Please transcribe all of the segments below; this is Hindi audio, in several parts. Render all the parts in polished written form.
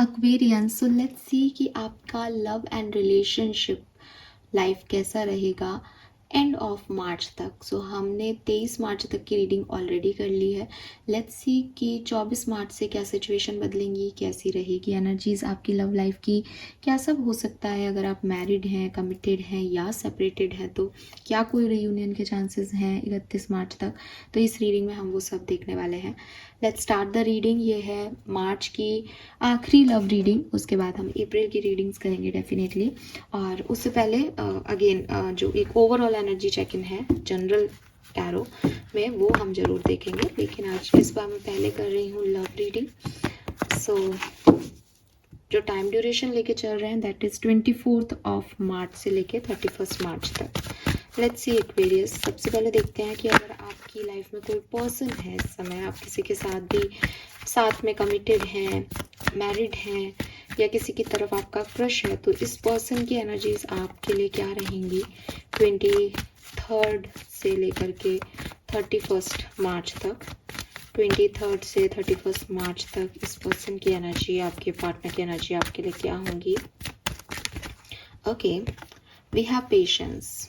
एक्वेरियन, सो लेट्स सी कि आपका लव एंड रिलेशनशिप लाइफ कैसा रहेगा एंड ऑफ मार्च तक। सो हमने 23 मार्च तक की रीडिंग ऑलरेडी कर ली है। लेट्स सी कि 24 मार्च से क्या सिचुएशन बदलेंगी, कैसी रहेगी एनर्जीज आपकी लव लाइफ की, क्या सब हो सकता है। अगर आप मैरिड हैं, कमिटेड हैं या सेपरेटेड हैं तो क्या कोई रियूनियन के चांसेस हैं 31 मार्च तक। तो इस रीडिंग में हम वो सब देखने वाले हैं। Let's start the reading. ये है मार्च की आखिरी लव रीडिंग, उसके बाद हम अप्रैल की रीडिंग्स करेंगे डेफिनेटली। और उससे पहले अगेन जो एक ओवरऑल एनर्जी चेक इन है जनरल टैरो में, वो हम जरूर देखेंगे। लेकिन आज इस बार मैं पहले कर रही हूँ लव रीडिंग। सो जो टाइम ड्यूरेशन लेके चल रहे हैं दैट इज 24 ऑफ मार्च से लेके 31 मार्च तक। लेट्स सी एक्वेरियस, सबसे पहले देखते हैं कि अगर आपकी लाइफ में कोई पर्सन है इस समय, आप किसी के साथ भी साथ में कमिटेड हैं, मैरिड हैं या किसी की तरफ आपका क्रश है, तो इस पर्सन की एनर्जीज आपके लिए क्या रहेंगी 23 से लेकर के 31 मार्च तक। 23 से 31 मार्च तक इस पर्सन की एनर्जी, आपके पार्टनर की एनर्जी आपके लिए क्या होंगी। Okay, we have patience.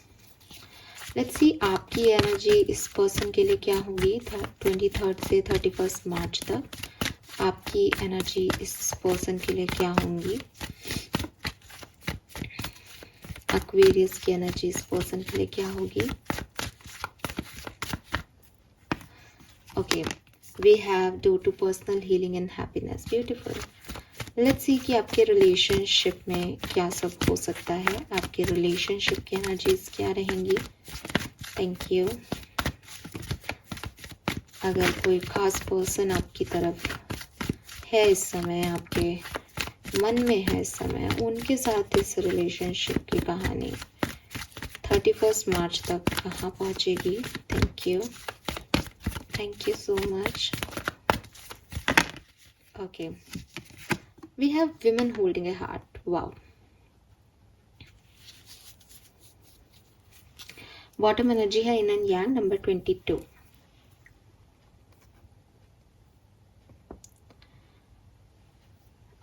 Let's see आपकी एनर्जी इस पर्सन के लिए क्या होगी 23 से 31 मार्च तक। आपकी एनर्जी इस पर्सन के लिए क्या होंगी। एक्वेरियस की एनर्जी इस पर्सन के लिए क्या होगी। Okay, we have door to personal healing and happiness, beautiful. Let's see कि आपके रिलेशनशिप में क्या सब हो सकता है, आपके रिलेशनशिप की एनर्जीज क्या रहेंगी। Thank you. अगर कोई खास पर्सन आपकी तरफ है इस समय, आपके मन में है इस समय, उनके साथ इस रिलेशनशिप की कहानी 31 मार्च तक कहाँ पहुँचेगी। Thank you so much. Okay, we have women holding a heart, wow. Bottom energy है yin and yang number 22।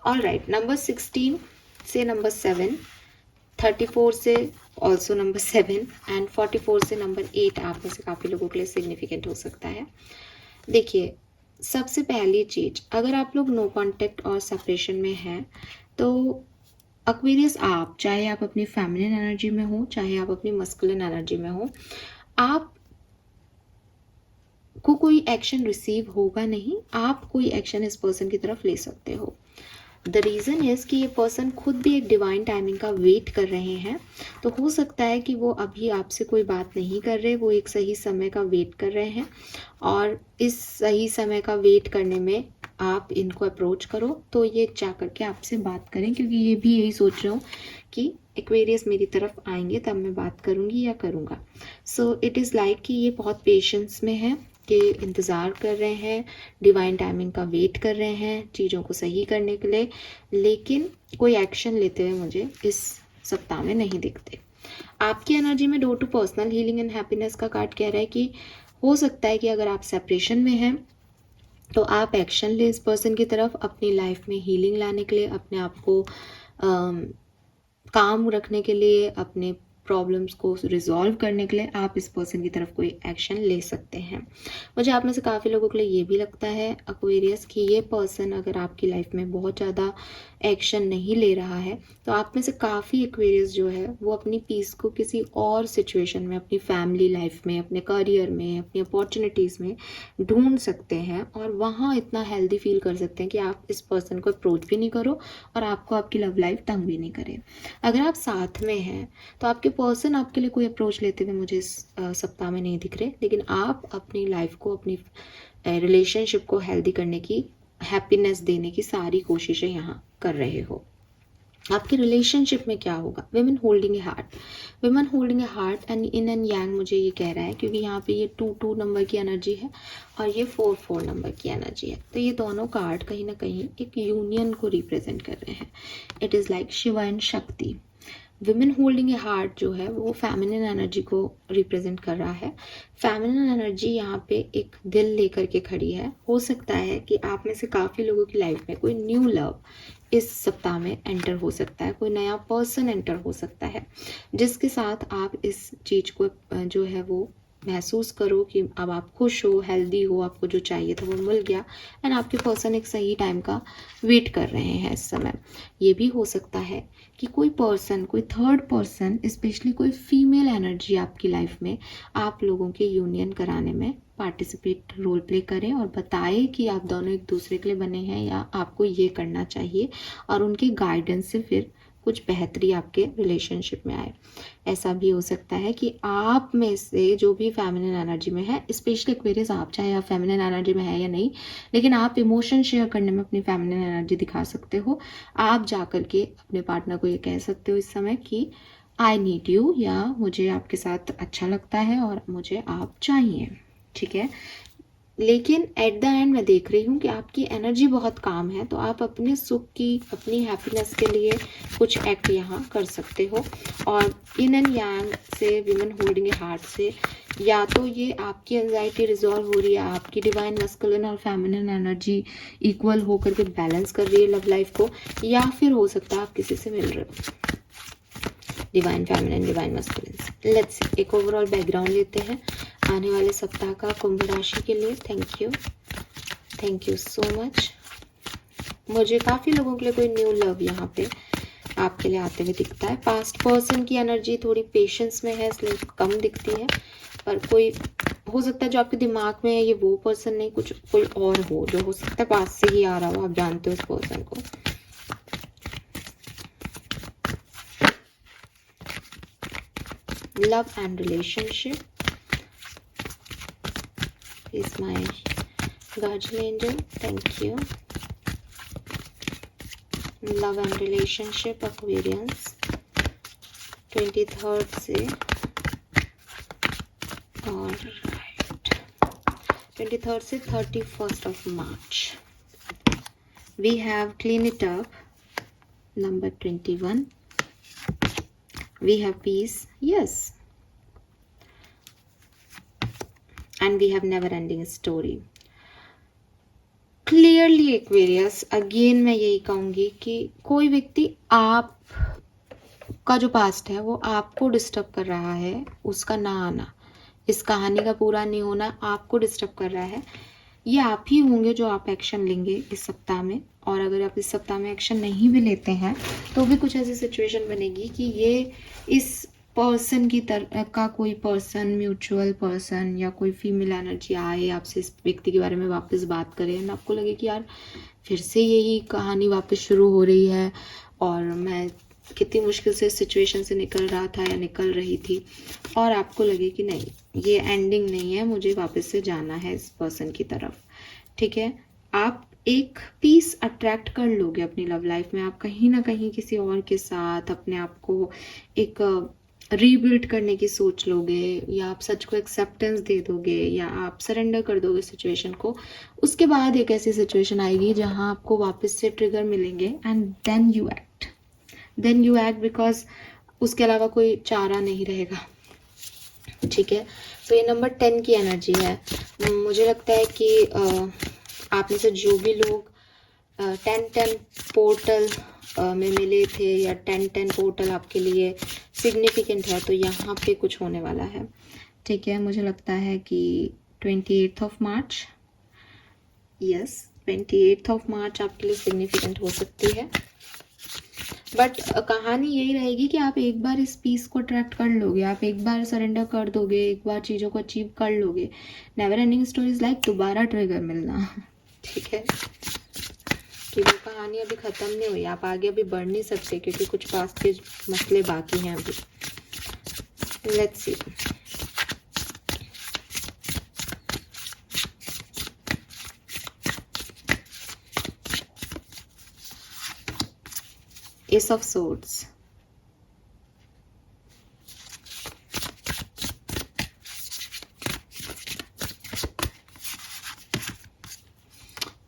All right, number 16 से नंबर 7, 34 से ऑल्सो नंबर 7 एंड 44 से नंबर 8 आप में से काफ़ी लोगों के लिए सिग्निफिकेंट हो सकता है। देखिए, सबसे पहली चीज, अगर आप लोग नो कॉन्टेक्ट और सेपरेशन में हैं तो एक्वेरियस, आप चाहे आप अपनी फेमिनिन एनर्जी में हो, चाहे आप अपनी मस्कुलिन एनर्जी में हो, आप को कोई एक्शन रिसीव होगा नहीं। आप कोई एक्शन इस पर्सन की तरफ ले सकते हो। द रीज़न इज़ कि ये पर्सन खुद भी एक डिवाइन टाइमिंग का वेट कर रहे हैं। तो हो सकता है कि वो अभी आपसे कोई बात नहीं कर रहे, वो एक सही समय का वेट कर रहे हैं और इस सही समय का वेट करने में आप इनको अप्रोच करो तो ये जा करके आपसे बात करें, क्योंकि ये भी यही सोच रहे हो कि एक्वेरियस मेरी तरफ आएंगे तब मैं बात करूँगी या करूँगा। सो इट इज़ लाइक कि ये बहुत पेशेंस में है कि इंतज़ार कर रहे हैं, डिवाइन टाइमिंग का वेट कर रहे हैं चीज़ों को सही करने के लिए, लेकिन कोई एक्शन लेते हुए मुझे इस सप्ताह में नहीं दिखते। आपकी एनर्जी में door to personal healing and happiness का कार्ड कह रहा है कि हो सकता है कि अगर आप सेपरेशन में हैं तो आप एक्शन ले इस पर्सन की तरफ, अपनी लाइफ में हीलिंग लाने के लिए, अपने आप को काम रखने के लिए, अपने प्रॉब्लम्स को रिजॉल्व करने के लिए आप इस पर्सन की तरफ कोई एक्शन ले सकते हैं। मुझे आप में से काफ़ी लोगों के लिए ये भी लगता है एक्वेरियस कि ये पर्सन अगर आपकी लाइफ में बहुत ज़्यादा एक्शन नहीं ले रहा है तो आप में से काफ़ी एक्वेरियस जो है वो अपनी पीस को किसी और सिचुएशन में, अपनी फैमिली लाइफ में, अपने करियर में, अपनी अपॉर्चुनिटीज़ में ढूंढ सकते हैं और वहाँ इतना हेल्दी फील कर सकते हैं कि आप इस पर्सन को अप्रोच भी नहीं करो और आपको आपकी लव लाइफ तंग भी नहीं करे। अगर आप साथ में हैं तो आपके पर्सन आपके लिए कोई अप्रोच लेते हुए मुझे इस सप्ताह में नहीं दिख रहे, लेकिन आप अपनी लाइफ को, अपनी रिलेशनशिप को हेल्दी करने की, हैप्पीनेस देने की सारी कोशिशें यहाँ कर रहे हो। आपके रिलेशनशिप में क्या होगा। Women holding a heart, women holding a heart and in and यांग मुझे ये कह रहा है, क्योंकि यहाँ पे ये 2-2 नंबर की एनर्जी है और ये 4-4 नंबर की एनर्जी है, तो ये दोनों कार्ड कहीं ना कहीं एक यूनियन को रिप्रेजेंट कर रहे हैं। It is like Shiva and शक्ति। विमेन होल्डिंग ए हार्ट जो है वो फेमिनिन एनर्जी को रिप्रेजेंट कर रहा है। फेमिनिन एनर्जी यहाँ पे एक दिल लेकर के खड़ी है। हो सकता है कि आप में से काफ़ी लोगों की लाइफ में कोई न्यू लव इस सप्ताह में एंटर हो सकता है, कोई नया पर्सन एंटर हो सकता है जिसके साथ आप इस चीज़ को जो है वो महसूस करो कि अब आप खुश हो, हेल्दी हो, आपको जो चाहिए था वो मिल गया एंड आपके पर्सन एक सही टाइम का वेट कर रहे हैं इस समय। ये भी हो सकता है कि कोई पर्सन, कोई थर्ड पर्सन, स्पेशली कोई फीमेल एनर्जी आपकी लाइफ में आप लोगों के यूनियन कराने में पार्टिसिपेट, रोल प्ले करें और बताए कि आप दोनों एक दूसरे के लिए बने हैं या आपको ये करना चाहिए, और उनके गाइडेंस से फिर कुछ बेहतरी आपके रिलेशनशिप में आए। ऐसा भी हो सकता है कि आप में से जो भी फेमिनिन एनर्जी में है, स्पेशली एक्वेरियस आप, चाहे आप फेमिनिन एनर्जी में है या नहीं, लेकिन आप इमोशन शेयर करने में अपनी फेमिनिन एनर्जी दिखा सकते हो। आप जाकर के अपने पार्टनर को ये कह सकते हो इस समय कि आई नीड यू, या मुझे आपके साथ अच्छा लगता है और मुझे आप चाहिए। ठीक है, लेकिन एट द एंड मैं देख रही हूँ कि आपकी एनर्जी बहुत काम है, तो आप अपने सुख की, अपनी हैप्पीनेस के लिए कुछ एक्ट यहाँ कर सकते हो। और इन एंड यांग से, विमेन होल्डिंग ए हार्ट से, या तो ये आपकी एंजाइटी रिजॉल्व हो रही है, आपकी डिवाइन मस्कुलिन और फेमिनिन एनर्जी इक्वल होकर के बैलेंस कर रही है लव लाइफ को, या फिर हो सकता है आप किसी से मिल रहे हो। Divine feminine, divine masculine. Let's see, एक ओवरऑल बैकग्राउंड लेते हैं आने वाले सप्ताह का कुंभ राशि के लिए। Thank you so much. मुझे काफ़ी लोगों के लिए कोई न्यू लव यहाँ पे आपके लिए आते हुए दिखता है। पास्ट पर्सन की एनर्जी थोड़ी पेशेंस में है, इसलिए कम दिखती है, पर कोई हो सकता है जो आपके दिमाग में है ये वो पर्सन नहीं, कुछ कोई और हो, जो हो सकता है पास से ही आ रहा हो, आप जानते हो उस पर्सन को। Love and relationship is my guardian angel. Thank you. Love and relationship Aquarians 23rd से और 23rd से 31st of March. We have clean it up, number 21. We have peace, yes, and we have never ending story. Clearly Aquarius, again मैं यही कहूँगी कि कोई व्यक्ति आप का जो पास्ट है वो आपको डिस्टर्ब कर रहा है, उसका ना आना, इस कहानी का पूरा नहीं होना आपको डिस्टर्ब कर रहा है। ये आप ही होंगे जो आप एक्शन लेंगे इस सप्ताह में, और अगर आप इस सप्ताह में एक्शन नहीं भी लेते हैं तो भी कुछ ऐसी सिचुएशन बनेगी कि ये इस पर्सन की तरह का कोई पर्सन, म्यूचुअल पर्सन या कोई फीमेल एनर्जी आए आपसे, इस व्यक्ति के बारे में वापस बात करें एंड आपको लगे कि यार फिर से यही कहानी वापस शुरू हो रही है और मैं कितनी मुश्किल से इस सिचुएशन से निकल रहा था या निकल रही थी, और आपको लगे कि नहीं ये एंडिंग नहीं है, मुझे वापस से जाना है इस पर्सन की तरफ। ठीक है, आप एक पीस अट्रैक्ट कर लोगे अपनी लव लाइफ में। आप कहीं ना कहीं किसी और के साथ अपने आप को एक रीबिल्ड करने की सोच लोगे, या आप सच को एक्सेप्टेंस दे दोगे, या आप सरेंडर कर दोगे सिचुएशन को। उसके बाद एक ऐसी सिचुएशन आएगी जहां आपको वापस से ट्रिगर मिलेंगे and then you act because उसके अलावा कोई चारा नहीं रहेगा। ठीक है, तो ये नंबर 10 की एनर्जी है। मुझे लगता है कि आप में से जो भी लोग 10-10 पोर्टल में मिले थे या 10-10 पोर्टल आपके लिए सिग्निफिकेंट है, तो यहाँ पे कुछ होने वाला है। ठीक है, मुझे लगता है कि 28th of March, yes 28th of March आपके लिए सिग्निफिकेंट हो सकती है। बट कहानी यही रहेगी कि आप एक बार इस पीस को अट्रैक्ट कर लोगे, आप एक बार सरेंडर कर दोगे, एक बार चीज़ों को अचीव कर लोगे। नेवर एंडिंग स्टोरीज लाइक दोबारा ट्रिगर मिलना। ठीक है, कि वो कहानी अभी ख़त्म नहीं हुई, आप आगे अभी बढ़ नहीं सकते क्योंकि कुछ पास्ट के मसले बाकी हैं अभी। Let's see, Ace of Swords,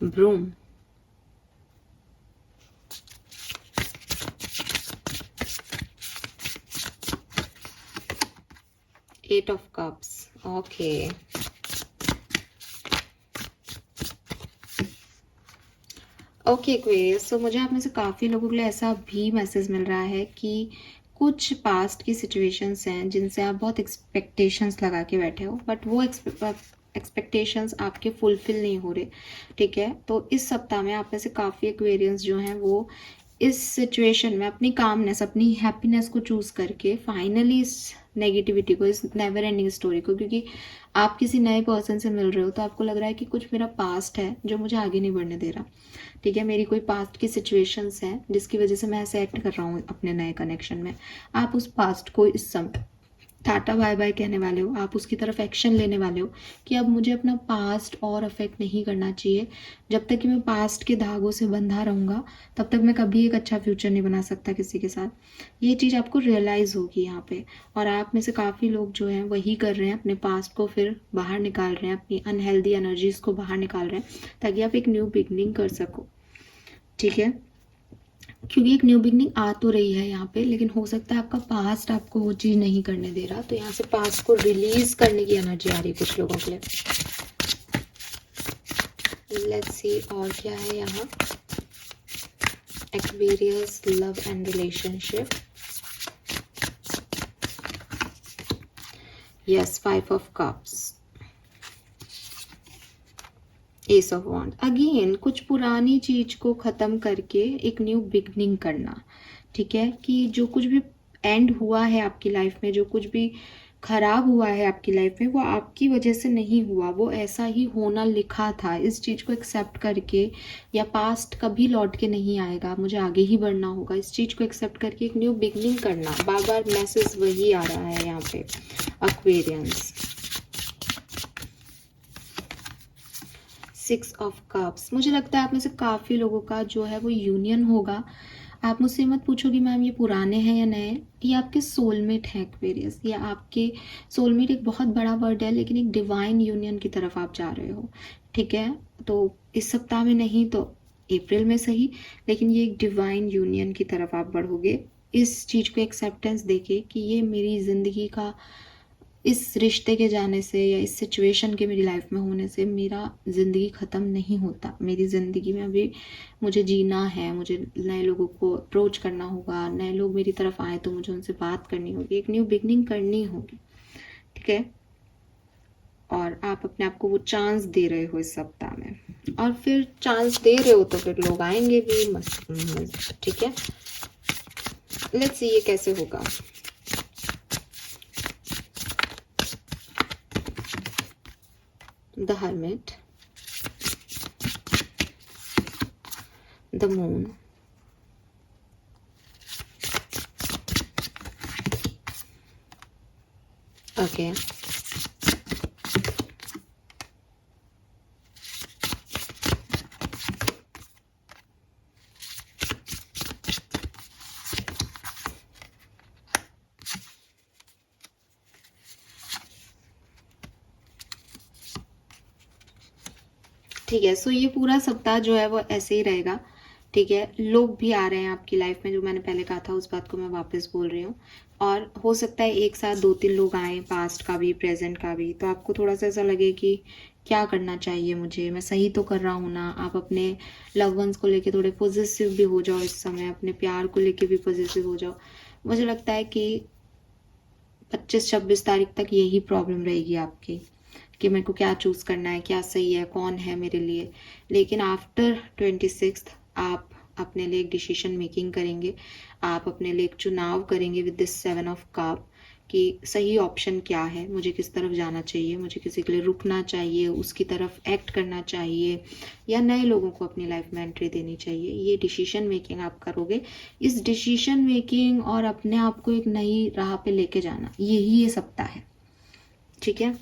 Broom, 8 of cups. Okay. Okay Aquarius, so मुझे आप में से काफ़ी लोगों के लिए ऐसा भी मैसेज मिल रहा है कि कुछ पास्ट की सिचुएशंस हैं जिनसे आप बहुत एक्सपेक्टेशंस लगा के बैठे हो, बट वो एक्सपेक्टेशंस आपके फुलफिल नहीं हो रहे, ठीक है। तो इस सप्ताह में आप में से काफ़ी एक्वेरियंस जो हैं वो इस सिचुएशन में अपनी कामनेस, अपनी हैप्पीनेस को चूज करके फाइनली इस नेगेटिविटी को, इस नेवर एंडिंग स्टोरी को, क्योंकि आप किसी नए पर्सन से मिल रहे हो तो आपको लग रहा है कि कुछ मेरा पास्ट है जो मुझे आगे नहीं बढ़ने दे रहा, ठीक है। मेरी कोई पास्ट की सिचुएशंस हैं जिसकी वजह से मैं ऐसे एक्ट कर रहा हूँ अपने नए कनेक्शन में। आप उस पास्ट को इस समय टाटा बाय बाय कहने वाले हो, आप उसकी तरफ एक्शन लेने वाले हो कि अब मुझे अपना पास्ट और अफेक्ट नहीं करना चाहिए। जब तक कि मैं पास्ट के धागों से बंधा रहूँगा तब तक मैं कभी एक अच्छा फ्यूचर नहीं बना सकता किसी के साथ। ये चीज़ आपको रियलाइज़ होगी यहाँ पे, और आप में से काफ़ी लोग जो हैं वही कर रहे हैं, अपने पास्ट को फिर बाहर निकाल रहे हैं, अपनी अनहेल्दी एनर्जीज को बाहर निकाल रहे हैं ताकि आप एक न्यू बिगनिंग कर सको, ठीक है। क्योंकि एक न्यू बिगनिंग आ तो रही है यहाँ पे, लेकिन हो सकता है आपका पास्ट आपको वो चीज़ नहीं करने दे रहा, तो यहाँ से पास्ट को रिलीज करने की एनर्जी आ रही है कुछ लोगों के लिए। लेट्स सी और क्या है यहाँ। Aquarius love and relationship, yes 5 of cups, ace of wand. Again कुछ पुरानी चीज को खत्म करके एक न्यू बिगनिंग करना, ठीक है। कि जो कुछ भी एंड हुआ है आपकी लाइफ में, जो कुछ भी खराब हुआ है आपकी लाइफ में, वो आपकी वजह से नहीं हुआ, वो ऐसा ही होना लिखा था। इस चीज को एक्सेप्ट करके, या पास्ट कभी लौट के नहीं आएगा, मुझे आगे ही बढ़ना होगा, इस चीज को एक्सेप्ट करके एक न्यू बिगनिंग करना। बार बार मैसेज वही आ रहा है यहाँ पे एक्वेरियंस। 6 ऑफ कप्स, मुझे लगता है आप में से काफ़ी लोगों का जो है वो यूनियन होगा। आप मुझसे मत पूछो कि मैम ये पुराने हैं या नए, ये आपके सोलमेट हैं एक्वेरियस। ये आपके सोलमेट एक बहुत बड़ा वर्ड है, लेकिन एक डिवाइन यूनियन की तरफ आप जा रहे हो, ठीक है। तो इस सप्ताह में नहीं तो अप्रैल में सही, लेकिन ये एक डिवाइन यूनियन की तरफ आप बढ़ोगे, इस चीज़ को एक्सेप्टेंस देके कि ये मेरी ज़िंदगी का, इस रिश्ते के जाने से या इस सिचुएशन के मेरी लाइफ में होने से मेरा ज़िंदगी ख़त्म नहीं होता। मेरी ज़िंदगी में अभी मुझे जीना है, मुझे नए लोगों को अप्रोच करना होगा, नए लोग मेरी तरफ आए तो मुझे उनसे बात करनी होगी, एक न्यू बिगनिंग करनी होगी, ठीक है। और आप अपने आप को वो चांस दे रहे हो इस सप्ताह में, और फिर चांस दे रहे हो तो फिर लोग आएंगे भी, मस्त, ठीक है। लेट्स सी ये कैसे होगा। The Hermit, the Moon, okay, ठीक है। सो ये पूरा सप्ताह जो है वो ऐसे ही रहेगा, ठीक है। लोग भी आ रहे हैं आपकी लाइफ में, जो मैंने पहले कहा था उस बात को मैं वापस बोल रही हूँ, और हो सकता है एक साथ 2-3 लोग आए, पास्ट का भी प्रेजेंट का भी, तो आपको थोड़ा सा ऐसा लगे कि क्या करना चाहिए मुझे, मैं सही तो कर रहा हूँ ना। आप अपने लव वंस को लेके थोड़े पॉजिटिव भी हो जाओ इस समय, अपने प्यार को लेके भी पॉजिटिव हो जाओ। मुझे लगता है कि 25-26 तारीख तक यही प्रॉब्लम रहेगी आपकी कि मेरे को क्या चूज़ करना है, क्या सही है, कौन है मेरे लिए। लेकिन आफ्टर 26 आप अपने लिए एक डिसीजन मेकिंग करेंगे, आप अपने लिए एक चुनाव करेंगे विद दिस 7 ऑफ कप कि सही ऑप्शन क्या है, मुझे किस तरफ जाना चाहिए, मुझे किसी के लिए रुकना चाहिए, उसकी तरफ एक्ट करना चाहिए, या नए लोगों को अपनी लाइफ में एंट्री देनी चाहिए। ये डिसीजन मेकिंग आप करोगे। इस डिसीजन मेकिंग और अपने आप को एक नई राह पे लेके जाना, यही ये सप्ताह है, ठीक है।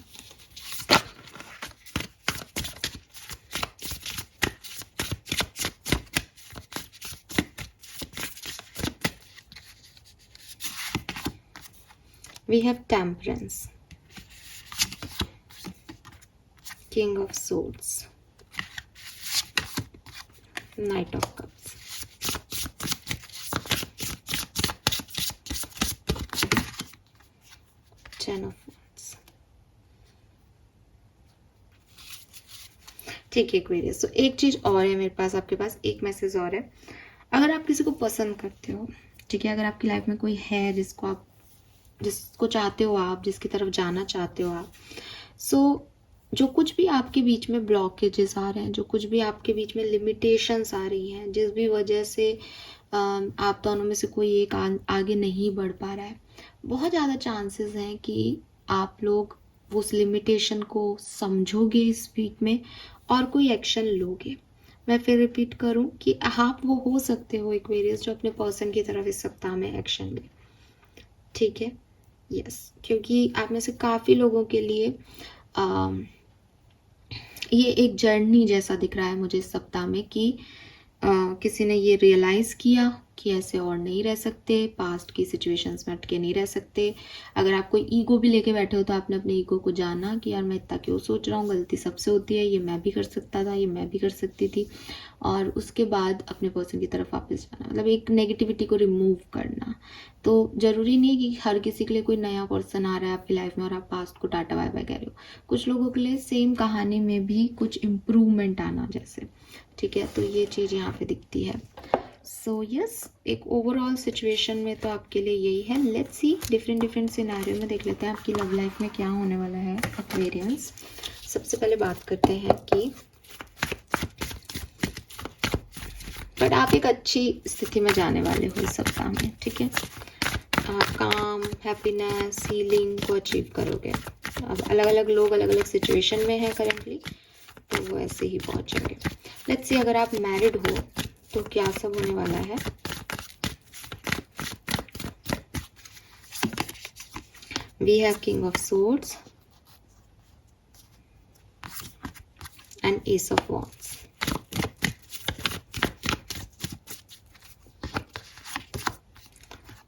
We have Temperance, King of Swords, Knight of Cups, Ten of Wands, ठीक है एक्वेरियस। तो एक चीज़ और है मेरे पास, आपके पास एक मैसेज और है। अगर आप किसी को पसंद करते हो, ठीक है, अगर आपकी लाइफ में कोई है जिसको चाहते हो आप, जिसकी तरफ जाना चाहते हो आप, सो जो कुछ भी आपके बीच में ब्लॉकेजेस आ रहे हैं, जो कुछ भी आपके बीच में लिमिटेशंस आ रही हैं, जिस भी वजह से आप दोनों में से कोई एक आगे नहीं बढ़ पा रहा है, बहुत ज़्यादा चांसेस हैं कि आप लोग उस लिमिटेशन को समझोगे इस वीक में और कोई एक्शन लोगे। मैं फिर रिपीट करूं कि आप वो हो सकते हो एक्वेरियस जो अपने पर्सन की तरफ इस सप्ताह में एक्शन ले, ठीक है। यस, क्योंकि आप में से काफ़ी लोगों के लिए ये एक जर्नी जैसा दिख रहा है मुझे इस सप्ताह में कि किसी ने ये रियलाइज़ किया कि ऐसे और नहीं रह सकते, पास्ट की सिचुएशंस में अटके नहीं रह सकते। अगर आप कोई ईगो भी लेके बैठे हो तो आपने अपने ईगो को जाना कि यार मैं इतना क्यों सोच रहा हूँ, गलती सबसे होती है, ये मैं भी कर सकता था, ये मैं भी कर सकती थी, और उसके बाद अपने पर्सन की तरफ वापस जाना, मतलब एक नेगेटिविटी को रिमूव करना। तो ज़रूरी नहीं है कि हर किसी के लिए कोई नया पर्सन आ रहा है आपकी लाइफ में और आप पास्ट को टाटा बाय बाय कह रहे हो। कुछ लोगों के लिए सेम कहानी में भी कुछ इम्प्रूवमेंट आना जैसे, ठीक है। तो ये चीज़ यहाँ पे दिखती है। सो यस, एक ओवरऑल सिचुएशन में तो आपके लिए यही है। लेट्स सी डिफरेंट सिनेरियो में देख लेते हैं आपकी लव लाइफ में क्या होने वाला है एक्वेरियंस। सबसे पहले बात करते हैं कि बट आप एक अच्छी स्थिति में जाने वाले हो इस सप्ताह में, ठीक है। आप काम, हैप्पीनेस, हीलिंग को अचीव करोगे। अब अलग अलग लोग अलग अलग सिचुएशन में हैं करेंटली, तो वो ऐसे ही पहुंचेंगे। लेट्स सी अगर आप मैरिड हो तो क्या सब होने वाला है। We have king of swords and ace of wands.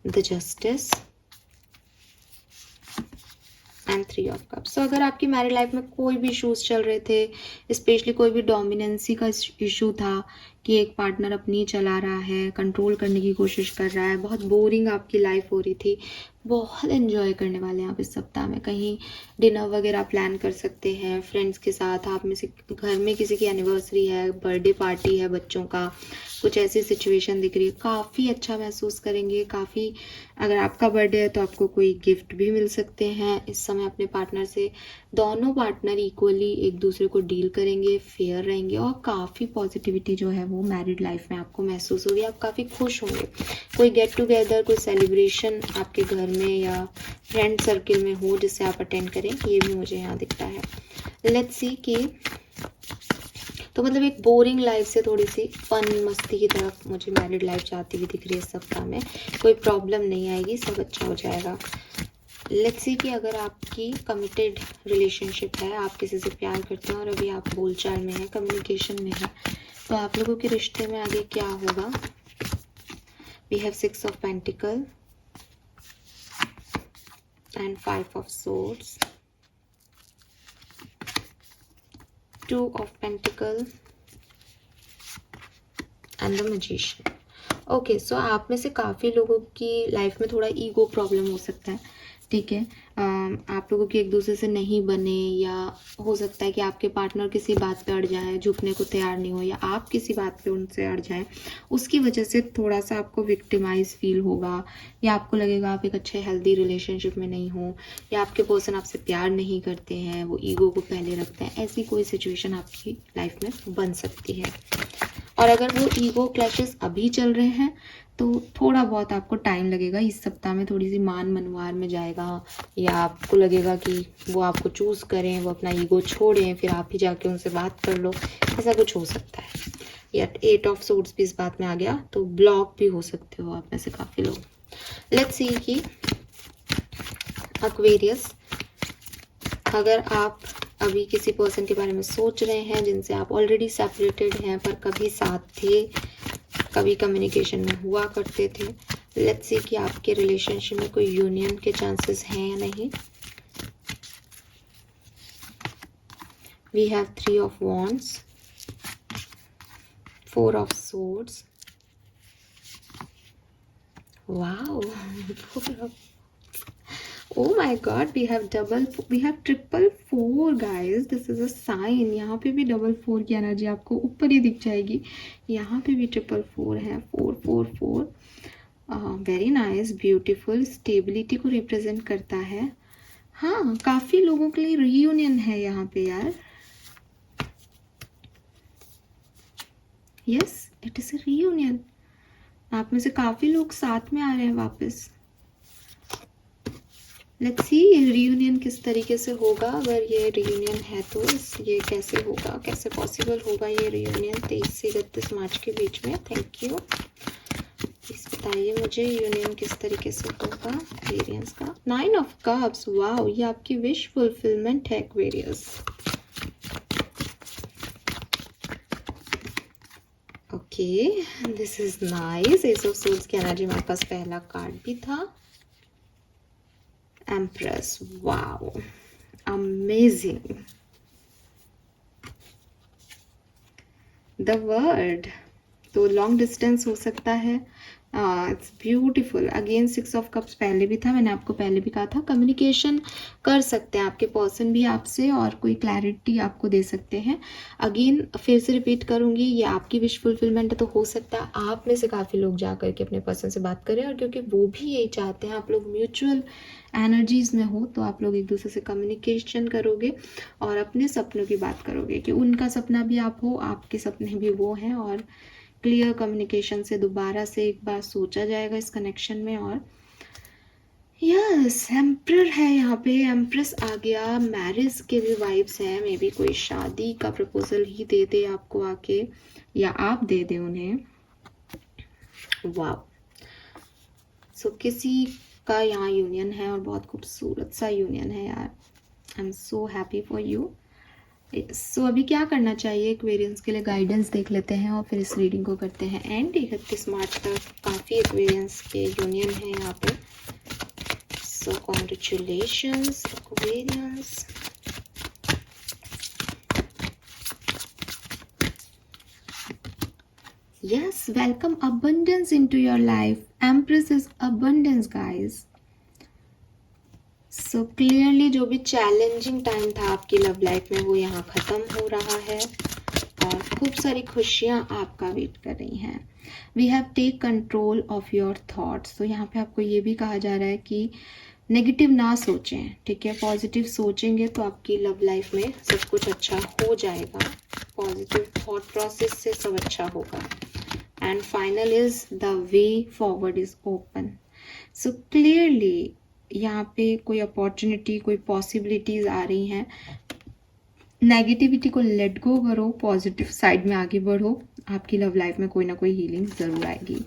The justice and 3 of cups. तो अगर आपकी मैरिड लाइफ में कोई भी इश्यूज चल रहे थे, स्पेशली कोई भी डोमिनेंसी का इशू था कि एक पार्टनर अपनी चला रहा है, कंट्रोल करने की कोशिश कर रहा है, बहुत बोरिंग आपकी लाइफ हो रही थी, बहुत एंजॉय करने वाले हैं आप इस सप्ताह में। कहीं डिनर वगैरह प्लान कर सकते हैं फ्रेंड्स के साथ, आप में से घर में किसी की एनिवर्सरी है, बर्थडे पार्टी है बच्चों का, कुछ ऐसी सिचुएशन दिख रही है, काफ़ी अच्छा महसूस करेंगे। काफ़ी, अगर आपका बर्थडे है तो आपको कोई गिफ्ट भी मिल सकते हैं इस समय अपने पार्टनर से। दोनों पार्टनर इक्वली एक दूसरे को डील करेंगे, फेयर रहेंगे, और काफ़ी पॉजिटिविटी जो है वो मैरिड लाइफ में आपको महसूस होगी। आप काफ़ी खुश होंगे। कोई गेट टुगेदर, कोई सेलिब्रेशन आपके घर में या फ्रेंड सर्किल में हो जिससे आप अटेंड करें, ये भी मुझे यहाँ दिखता है। लेट्स सी कि तो मतलब एक बोरिंग लाइफ से थोड़ी सी फन मस्ती की तरफ मुझे मैरिड लाइफ जाती हुई दिख रही है इस सप्ताह में। कोई प्रॉब्लम नहीं आएगी, सब अच्छा हो जाएगा। लेट्स सी कि अगर आपकी कमिटेड रिलेशनशिप है, आप किसी से प्यार करते हैं और अभी आप बोलचाल में हैं, कम्युनिकेशन में हैं, तो आप लोगों के रिश्ते में आगे क्या होगा। We have 6 of pentacles and 5 of swords, 2 of pentacles and the magician. Okay, so आप में से काफ़ी लोगों की लाइफ में थोड़ा ईगो प्रॉब्लम हो सकता है, ठीक है। आप लोगों की एक दूसरे से नहीं बने, या हो सकता है कि आपके पार्टनर किसी बात पे अड़ जाए, झुकने को तैयार नहीं हो, या आप किसी बात पे उनसे अड़ जाए, उसकी वजह से थोड़ा सा आपको विक्टिमाइज फील होगा, या आपको लगेगा आप एक अच्छे हेल्दी रिलेशनशिप में नहीं हो, या आपके पर्सन आपसे प्यार नहीं करते हैं, वो ईगो को पहले रखते हैं। ऐसी कोई सिचुएशन आपकी लाइफ में बन सकती है। और अगर वो ईगो क्लैशेस अभी चल रहे हैं तो थोड़ा बहुत आपको टाइम लगेगा। इस सप्ताह में थोड़ी सी मान मनवार में जाएगा, या आपको लगेगा कि वो आपको चूज़ करें, वो अपना ईगो छोड़ें, फिर आप ही जाके उनसे बात कर लो, ऐसा कुछ हो सकता है। या 8 ऑफ सोर्ड्स भी इस बात में आ गया, तो ब्लॉक भी हो सकते हो आप में से काफ़ी लोग। लेट्स सी कि एक्वेरियस, अगर आप अभी किसी पर्सन के बारे में सोच रहे हैं जिनसे आप ऑलरेडी सेपरेटेड हैं पर कभी साथ थे, कभी कम्युनिकेशन में हुआ करते थे, लेट्स सी कि आपके रिलेशनशिप में कोई यूनियन के चांसेस हैं या नहीं। We have 3 of wands, 4 of swords, wow, Oh my God, we have triple four guys. This is a sign. यहाँ पे भी डबल फोर की एनर्जी आपको ऊपर ही दिख जाएगी. यहाँ पे भी ट्रिपल फोर है. 444. Very nice, beautiful. स्टेबिलिटी को रिप्रेजेंट करता है. हाँ, काफी लोगों के लिए रियूनियन है यहाँ पे यार. Yes, it is a reunion. आप में से काफी लोग साथ में आ रहे हैं वापस. लेट्स सी रियूनियन किस तरीके से होगा. अगर ये रियूनियन है तो ये कैसे होगा, कैसे पॉसिबल होगा ये रियूनियन 23 से 31 मार्च के बीच में. Thank you. प्लीज बताइए मुझे यूनियन किस तरीके से होगा एक्वेरियंस का. 9 ऑफ कप्स. वाओ, ये आपकी विश फुलफिलमेंट है Aquarius. Okay, this is nice. S of swords की एनर्जी हमारे पास पहला कार्ड भी था. Empress. Wow, amazing. The word तो लॉन्ग डिस्टेंस हो सकता है. It's beautiful. Again 6 of cups पहले भी था. मैंने आपको पहले भी कहा था कम्युनिकेशन कर सकते हैं आपके पर्सन भी आपसे और कोई क्लैरिटी आपको दे सकते हैं. अगेन फिर से रिपीट करूंगी, ये आपकी विश फुलफिलमेंट है तो हो सकता है आप में से काफ़ी लोग जा करके अपने पर्सन से बात करें. और क्योंकि वो भी यही चाहते हैं आप लोग म्यूचुअल एनर्जीज में हो तो आप लोग एक दूसरे से कम्युनिकेशन करोगे और अपने सपनों की बात करोगे कि उनका सपना भी आप हो, आपके सपने भी वो हैं. और क्लियर कम्युनिकेशन से दोबारा से एक बार सोचा जाएगा इस कनेक्शन में. और यस, एम्प्रर है यहाँ पे. एम्प्रेस आ गया. मैरिज के भी वाइब्स हैं. मे बी कोई शादी का प्रपोजल ही दे दे आपको आके या आप दे दे उन्हें. वाह. सो किसी का यहाँ यूनियन है और बहुत खूबसूरत सा यूनियन है यार. I am so happy for you. So अभी क्या करना चाहिए एक्वेरियंस के लिए गाइडेंस देख लेते हैं और फिर इस रीडिंग को करते हैं एंड. 31 मार्च तक काफ़ी एक्वेरियंस के यूनियन है यहाँ पे. सो congratulations Aquarians. Yes, welcome abundance into your life. Empress is abundance guys. So clearly जो भी चैलेंजिंग टाइम था आपकी लव लाइफ में वो यहाँ ख़त्म हो रहा है और खूब सारी खुशियाँ आपका वेट कर रही हैं. We have take control of your thoughts. तो यहाँ पे आपको ये भी कहा जा रहा है कि नेगेटिव ना सोचें. ठीक है, पॉजिटिव सोचेंगे तो आपकी लव लाइफ में सब कुछ अच्छा हो जाएगा. पॉजिटिव थॉट प्रोसेस से सब अच्छा होगा. And final is the way forward is open. So clearly यहाँ पे कोई अपॉर्चुनिटी, कोई पॉसिबिलिटीज आ रही हैं. नेगेटिविटी को लेट गो करो, पॉजिटिव साइड में आगे बढ़ो. आपकी लव लाइफ में कोई ना कोई हीलिंग ज़रूर आएगी.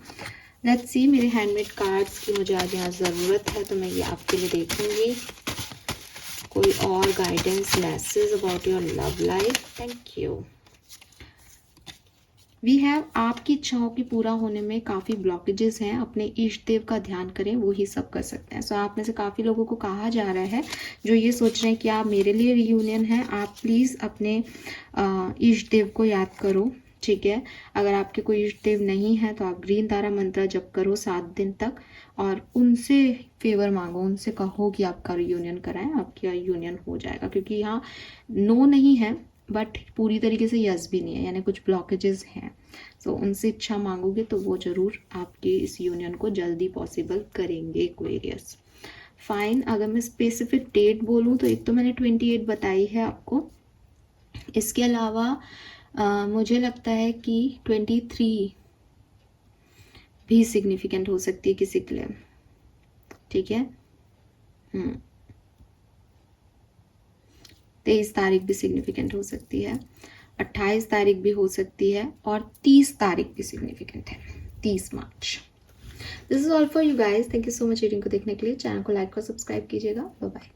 लेट्स सी, मेरे हैंडमेड कार्ड्स की मुझे आज यहाँ ज़रूरत है तो मैं ये आपके लिए देखूंगी. कोई और guidance, message about your love life. Thank you. We have आपकी इच्छाओं की पूरा होने में काफ़ी ब्लॉकेजेस हैं. अपने इष्ट देव का ध्यान करें, वो ही सब कर सकते हैं. सो आप में से काफ़ी लोगों को कहा जा रहा है जो ये सोच रहे हैं कि आप मेरे लिए रियूनियन है, आप प्लीज़ अपने इष्ट देव को याद करो. ठीक है, अगर आपके कोई इष्ट देव नहीं है तो आप ग्रीन तारा मंत्र जप करो 7 दिन तक और उनसे फेवर मांगो. उनसे कहो कि आपका रियूनियन कराएं, आपका यूनियन हो जाएगा. क्योंकि यहाँ नो नहीं है बट पूरी तरीके से यस भी नहीं है, यानी कुछ ब्लॉकेजेस हैं. सो उनसे इच्छा मांगोगे तो वो ज़रूर आपके इस यूनियन को जल्दी पॉसिबल करेंगे एक्वेरियस. फाइन. अगर मैं स्पेसिफिक डेट बोलूँ तो एक तो मैंने 28 बताई है आपको. इसके अलावा मुझे लगता है कि 23 भी सिग्निफिकेंट हो सकती है किसी के लिए. ठीक है. 23 तारीख भी सिग्निफिकेंट हो सकती है, 28 तारीख भी हो सकती है और 30 तारीख भी सिग्निफिकेंट है. 30 March. This is all for you guys. Thank you so much reading को देखने के लिए. चैनल को लाइक और सब्सक्राइब कीजिएगा. Bye bye.